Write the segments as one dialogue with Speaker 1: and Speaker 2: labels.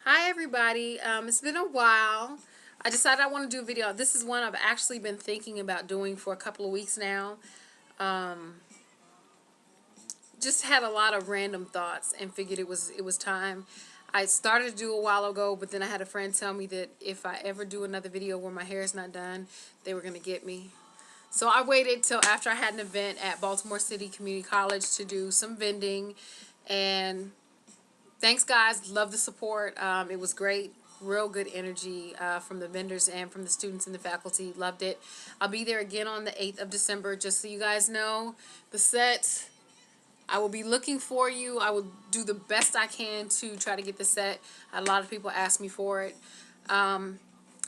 Speaker 1: Hi everybody. It's been a while. I decided I want to do a video. This is one I've actually been thinking about doing for a couple of weeks now. Um, just had a lot of random thoughts and figured it was time. I started to do a while ago, but then I had a friend tell me that if I ever do another video where my hair is not done, they were going to get me. So I waited till after I had an event at Baltimore City Community College to do some vending, and thanks, guys. Love the support. It was great. Real good energy from the vendors and from the students and the faculty. Loved it. I'll be there again on the 8th of December, just so you guys know. The set, I will be looking for you. I will do the best I can to try to get the set. A lot of people ask me for it. I'm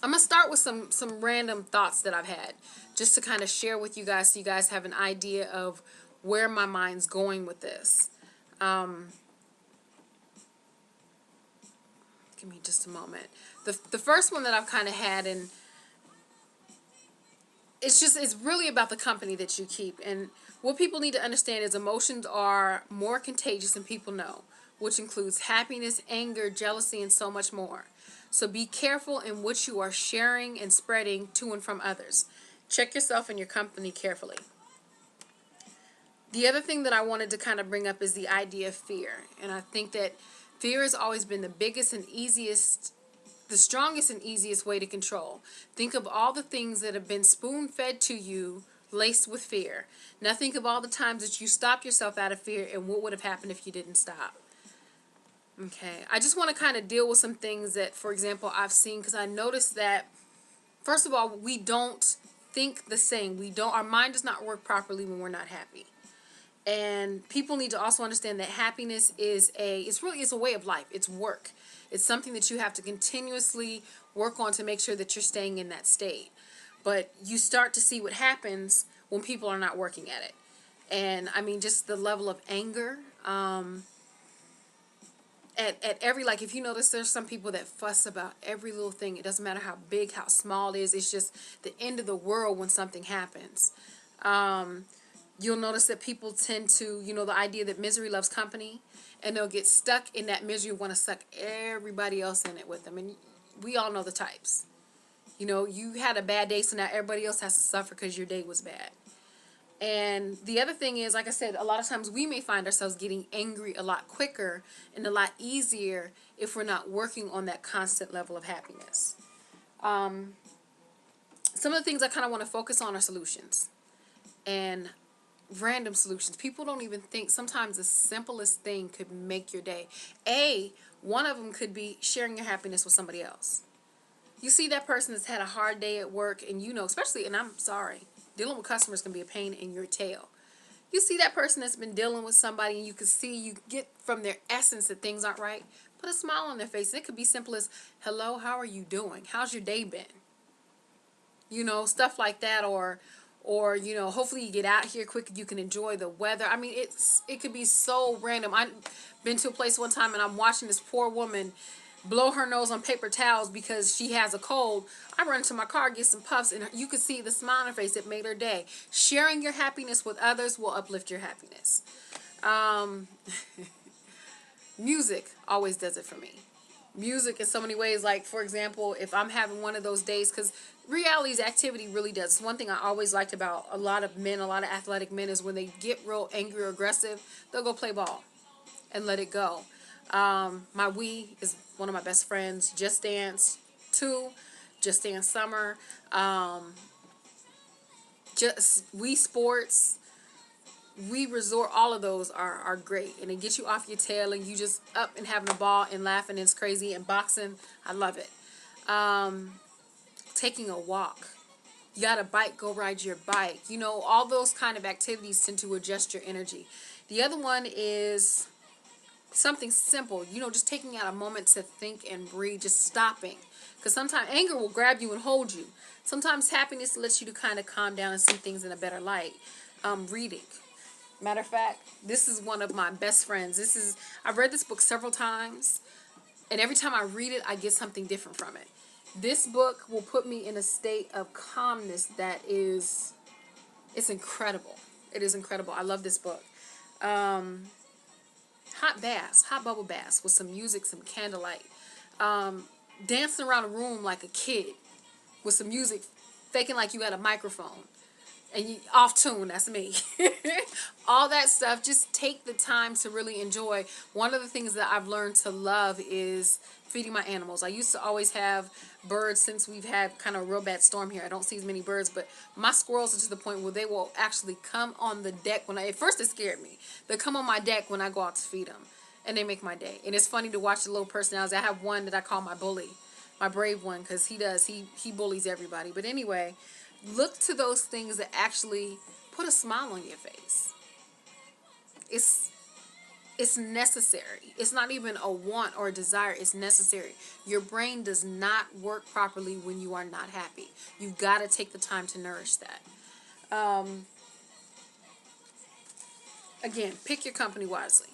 Speaker 1: going to start with some random thoughts that I've had, just to kind of share with you guys so you guys have an idea of where my mind's going with this. Give me just a moment. The first one that I've kind of had, and it's really about the company that you keep. And what people need to understand is emotions are more contagious than people know, which includes happiness, anger, jealousy, and so much more. So be careful in what you are sharing and spreading to and from others. Check yourself and your company carefully. The other thing that I wanted to kind of bring up is the idea of fear. And I think that fear has always been the strongest and easiest way to control. Think of all the things that have been spoon fed to you, laced with fear. Now think of all the times that you stopped yourself out of fear and what would have happened if you didn't stop. Okay, I just want to kind of deal with some things that, for example, I've seen, because I noticed that, first of all, we don't think the same. Our mind does not work properly when we're not happy. And people need to also understand that happiness it's a way of life. It's work. It's something that you have to continuously work on to make sure that you're staying in that state. But you start to see what happens when people are not working at it. And I mean, just the level of anger, at every, like, if you notice, there's some people that fuss about every little thing. It doesn't matter how big, how small it is. It's just the end of the world when something happens. You'll notice that people tend to, the idea that misery loves company, and they'll get stuck in that misery, want to suck everybody else in it with them. And we all know the types. You had a bad day, so now everybody else has to suffer because your day was bad. And the other thing is, like I said, a lot of times we may find ourselves getting angry a lot quicker and a lot easier if we're not working on that constant level of happiness. Some of the things I kind of want to focus on are solutions. And random solutions. People don't even think sometimes the simplest thing could make your day. One of them could be sharing your happiness with somebody else. You see that person that's had a hard day at work, and especially, and I'm sorry, dealing with customers can be a pain in your tail. You see that person that's been dealing with somebody, and you get from their essence that things aren't right. Put a smile on their face. It could be simple as, hello, how are you doing? How's your day been? Stuff like that. Or hopefully you get out here quick, you can enjoy the weather. I mean, it could be so random. I've been to a place one time, and I'm watching this poor woman blow her nose on paper towels because she has a cold. I run to my car, get some puffs, and you could see the smile on her face. It made her day. Sharing your happiness with others will uplift your happiness. um Music always does it for me. Music in so many ways. Like, for example, if I'm having one of those days, because reality's activity really does. One thing I always liked about a lot of men, a lot of athletic men, is when they get real angry or aggressive, they'll go play ball and let it go. My Wii is one of my best friends. Just Dance 2, Just Dance Summer, just Wii Sports, We Resort, all of those are great, and it gets you off your tail, and you just up and having a ball and laughing. It's crazy. And boxing, I love it. Taking a walk, you got a bike, go ride your bike. All those kind of activities tend to adjust your energy. The other one is something simple, just taking out a moment to think and breathe, just stopping, because sometimes anger will grab you and hold you. Sometimes happiness lets you to kind of calm down and see things in a better light. Reading. Matter of fact, this is one of my best friends. I've read this book several times, and every time I read it, I get something different from it. This book will put me in a state of calmness it's incredible. It is incredible. I love this book. Hot baths, hot bubble baths with some music, some candlelight. dancing around a room like a kid with some music, faking like you had a microphone and you off tune. That's me. All that stuff. Just take the time to really enjoy. One of the things that I've learned to love is feeding my animals. I used to always have birds. Since we've had kind of a real bad storm here, I don't see as many birds, but my squirrels are to the point where they will actually come on the deck when at first it scared me. They come on my deck when I go out to feed them, and they make my day. And it's funny to watch the little personalities. I have one that I call my bully, my brave one, because he bullies everybody. But anyway, look to those things that actually put a smile on your face. It's necessary. It's not even a want or a desire. It's necessary. Your brain does not work properly when you are not happy. You've got to take the time to nourish that. Again, pick your company wisely.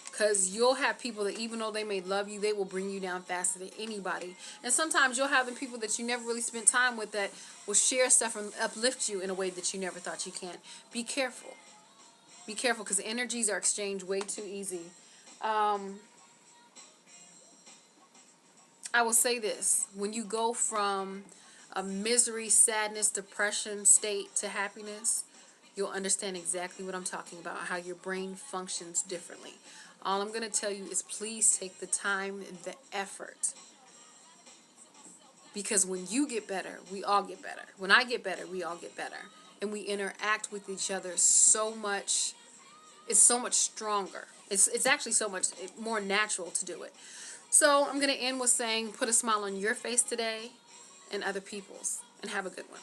Speaker 1: Because you'll have people that even though they may love you, they will bring you down faster than anybody. And sometimes you'll have the people that you never really spent time with that will share stuff and uplift you in a way that you never thought you can. Be careful. Be careful because energies are exchanged way too easy. I will say this. When you go from a misery, sadness, depression state to happiness, you'll understand exactly what I'm talking about, how your brain functions differently. All I'm going to tell you is please take the time and the effort. Because when you get better, we all get better. When I get better, we all get better. And we interact with each other so much, it's so much stronger. It's actually so much more natural to do it. So I'm going to end with saying, put a smile on your face today and other people's. And have a good one.